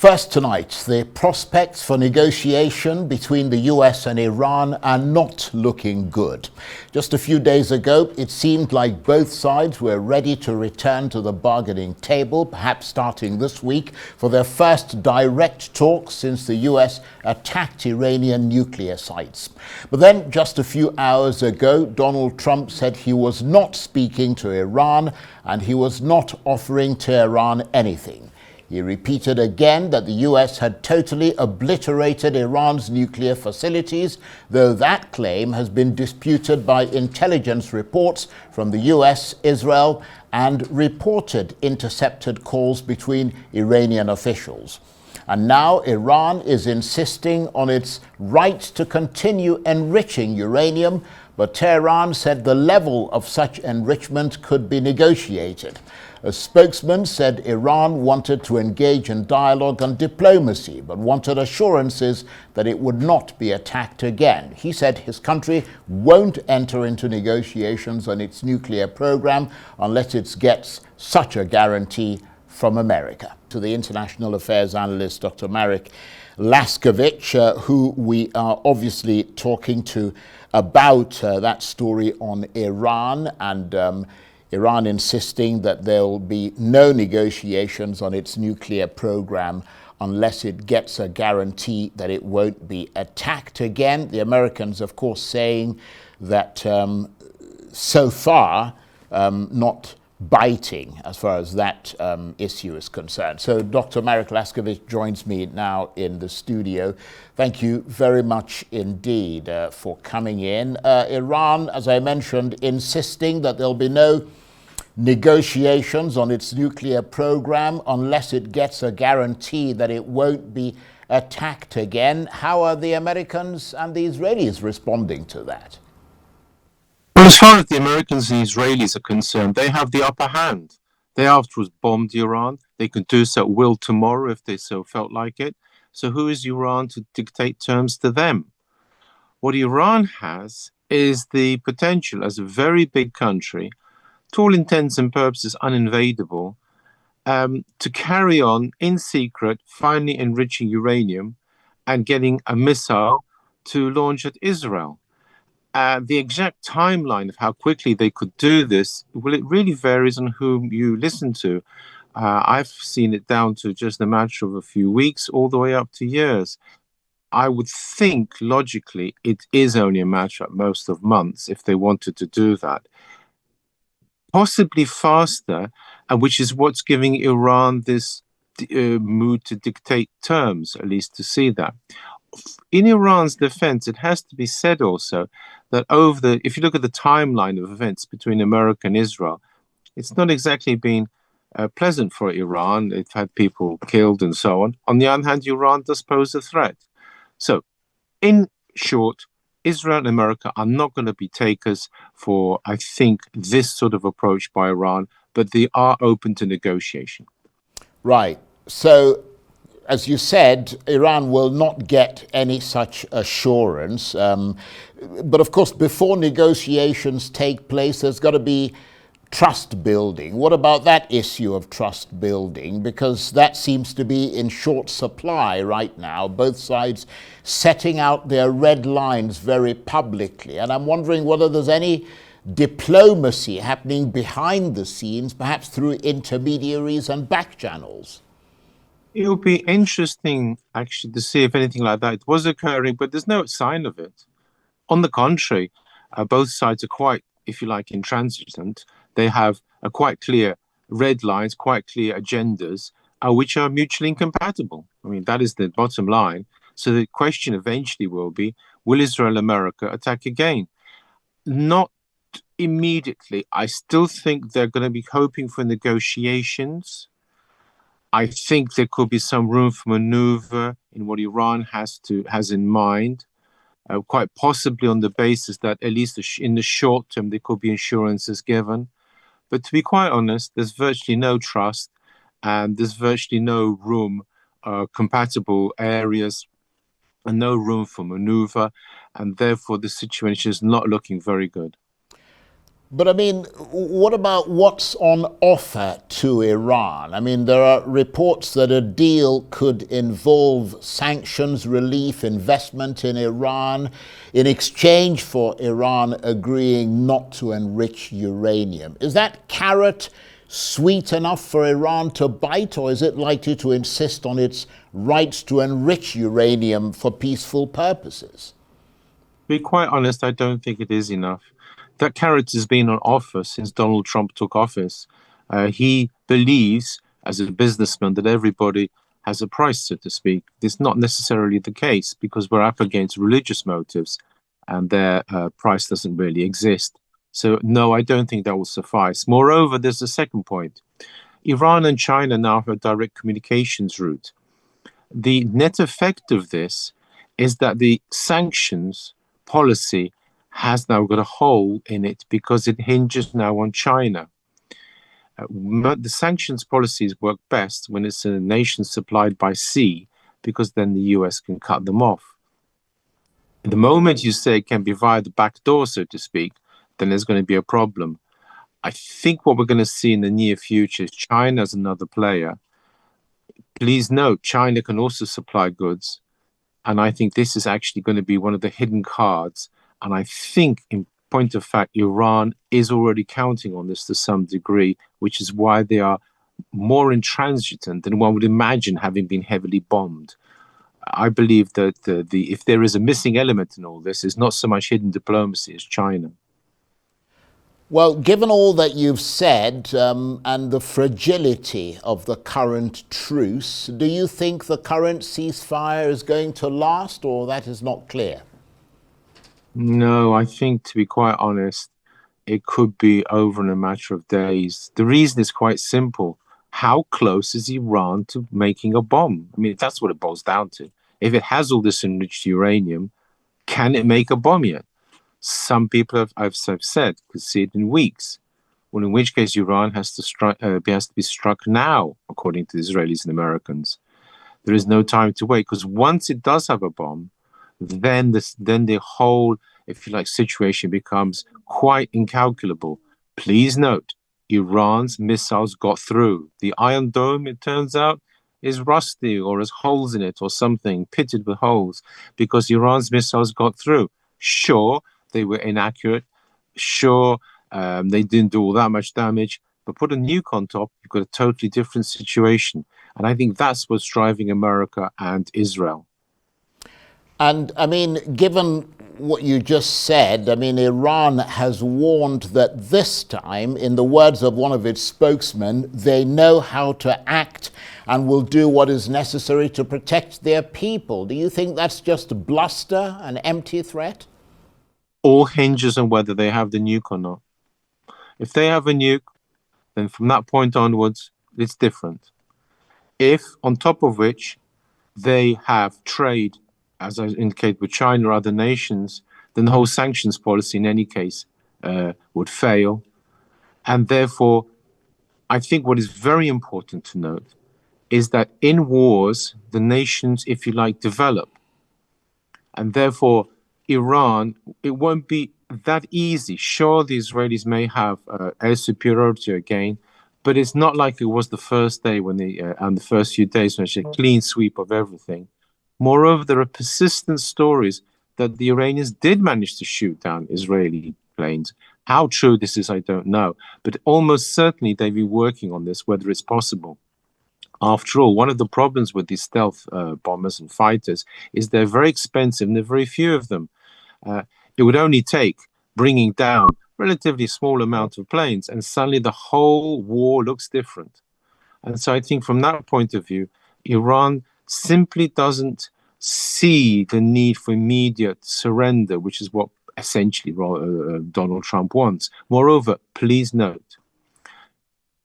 First tonight, the prospects for negotiation between the US and Iran are not looking good. Just a few days ago, it seemed like both sides were ready to return to the bargaining table, perhaps starting this week, for their first direct talks since the US attacked Iranian nuclear sites. But then, just a few hours ago, Donald Trump said he was not speaking to Iran and he was not offering Tehran anything. He repeated again that the US had totally obliterated Iran's nuclear facilities, though that claim has been disputed by intelligence reports from the US, Israel, and reported intercepted calls between Iranian officials. And now Iran is insisting on its right to continue enriching uranium, but Tehran said the level of such enrichment could be negotiated. A spokesman said Iran wanted to engage in dialogue and diplomacy, but wanted assurances that it would not be attacked again. He said his country won't enter into negotiations on its nuclear program unless it gets such a guarantee from America. To the international affairs analyst, Dr. Marek Laskiewicz, who we are obviously talking to about that story on Iran and Iran insisting that there will be no negotiations on its nuclear program unless it gets a guarantee that it won't be attacked again. The Americans, of course, saying that so far not biting as far as that issue is concerned. So Dr. Marek Laskiewicz joins me now in the studio. Thank you very much indeed for coming in. Iran, as I mentioned, insisting that there'll be no negotiations on its nuclear program unless it gets a guarantee that it won't be attacked again. How are the Americans and the Israelis responding to that? Well, as far as the Americans and Israelis are concerned, they have the upper hand. They afterwards bombed Iran. They could do so at will tomorrow if they so felt like it. So who is Iran to dictate terms to them? What Iran has is the potential as a very big country, to all intents and purposes uninvadable, to carry on in secret, finally enriching uranium and getting a missile to launch at Israel. The exact timeline of how quickly they could do this, well, it really varies on whom you listen to. I've seen it down to just a matter of a few weeks all the way up to years. I would think, logically, it is only a matter at most of months if they wanted to do that. Possibly faster, which is what's giving Iran this mood to dictate terms, at least to see that. In Iran's defense, it has to be said also that if you look at the timeline of events between America and Israel, it's not exactly been pleasant for Iran. It's had people killed and so on. On the other hand, Iran does pose a threat. So, in short, Israel and America are not going to be takers for, I think, this sort of approach by Iran, but they are open to negotiation. Right. So, as you said, Iran will not get any such assurance. But of course, before negotiations take place, there's got to be trust building. What about that issue of trust building? Because that seems to be in short supply right now, both sides setting out their red lines very publicly. And I'm wondering whether there's any diplomacy happening behind the scenes, perhaps through intermediaries and back channels. It would be interesting, actually, to see if anything like that was occurring, but there's no sign of it. On the contrary, both sides are quite, if you like, intransigent. They have a quite clear red lines, quite clear agendas, which are mutually incompatible. I mean, that is the bottom line. So the question eventually will be, will Israel and America attack again? Not immediately. I still think they're going to be hoping for negotiations. I think there could be some room for maneuver in what Iran has in mind, quite possibly on the basis that at least in the short term there could be assurances given. But to be quite honest, there's virtually no trust and there's virtually no room, compatible areas, and no room for maneuver. And therefore, the situation is not looking very good. But I mean, what about what's on offer to Iran? I mean, there are reports that a deal could involve sanctions relief, investment in Iran, in exchange for Iran agreeing not to enrich uranium. Is that carrot sweet enough for Iran to bite, or is it likely to insist on its rights to enrich uranium for peaceful purposes? To be quite honest, I don't think it is enough. That carrot has been on offer since Donald Trump took office. He believes, as a businessman, that everybody has a price, so to speak. It's not necessarily the case because we're up against religious motives and their price doesn't really exist. So, no, I don't think that will suffice. Moreover, there's a second point. Iran and China now have a direct communications route. The net effect of this is that the sanctions policy has now got a hole in it because it hinges now on China. The sanctions policies work best when it's a nation supplied by sea, because then the US can cut them off. The moment you say it can be via the back door, so to speak, then there's going to be a problem. I think what we're going to see in the near future is China as another player. Please note, China can also supply goods. And I think this is actually going to be one of the hidden cards. And I think, in point of fact, Iran is already counting on this to some degree, which is why they are more intransigent than one would imagine, having been heavily bombed. I believe that if there is a missing element in all this, it's not so much hidden diplomacy as China. Well, given all that you've said and the fragility of the current truce, do you think the current ceasefire is going to last, or that is not clear? No, I think, to be quite honest, it could be over in a matter of days. The reason is quite simple. How close is Iran to making a bomb? I mean, that's what it boils down to. If it has all this enriched uranium, can it make a bomb yet? Some people I've said could see it in weeks. Well, in which case Iran has to be struck now, according to the Israelis and Americans. There is no time to wait, because once it does have a bomb, then the whole, if you like, situation becomes quite incalculable. Please note, Iran's missiles got through. The Iron Dome, it turns out, is rusty or has holes in it or something, pitted with holes, because Iran's missiles got through. Sure, they were inaccurate. Sure, they didn't do all that much damage, but put a nuke on top, you've got a totally different situation. And I think that's what's driving America and Israel. And I mean, given what you just said, I mean, Iran has warned that this time, in the words of one of its spokesmen, they know how to act and will do what is necessary to protect their people. Do you think that's just bluster, an empty threat? All hinges on whether they have the nuke or not. If they have a nuke, then from that point onwards, it's different. If, on top of which, they have trade, as I indicate, with China or other nations, then the whole sanctions policy in any case would fail. And therefore, I think what is very important to note is that in wars, the nations, if you like, develop. And therefore, Iran, it won't be that easy. Sure, the Israelis may have air superiority again, but it's not like it was the first day when and the first few days when it's a clean sweep of everything. Moreover, there are persistent stories that the Iranians did manage to shoot down Israeli planes. How true this is, I don't know. But almost certainly they've been working on this, whether it's possible. After all, one of the problems with these stealth bombers and fighters is they're very expensive and there are very few of them. It would only take bringing down relatively small amount of planes and suddenly the whole war looks different. And so I think from that point of view, Iran simply doesn't see the need for immediate surrender, which is what essentially Donald Trump wants. Moreover, please note,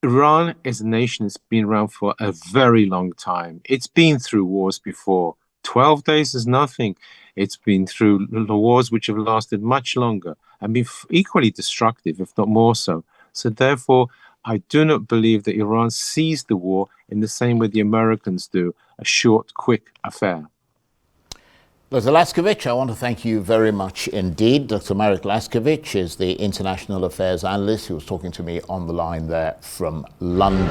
Iran is a nation that's been around for a very long time. It's been through wars before. 12 days is nothing. It's been through wars which have lasted much longer and been equally destructive, if not more so. So therefore, I do not believe that Iran sees the war in the same way the Americans do, a short, quick affair. Dr. Laskiewicz, I want to thank you very much indeed. Dr. Marek Laskiewicz is the International Affairs Analyst who was talking to me on the line there from London.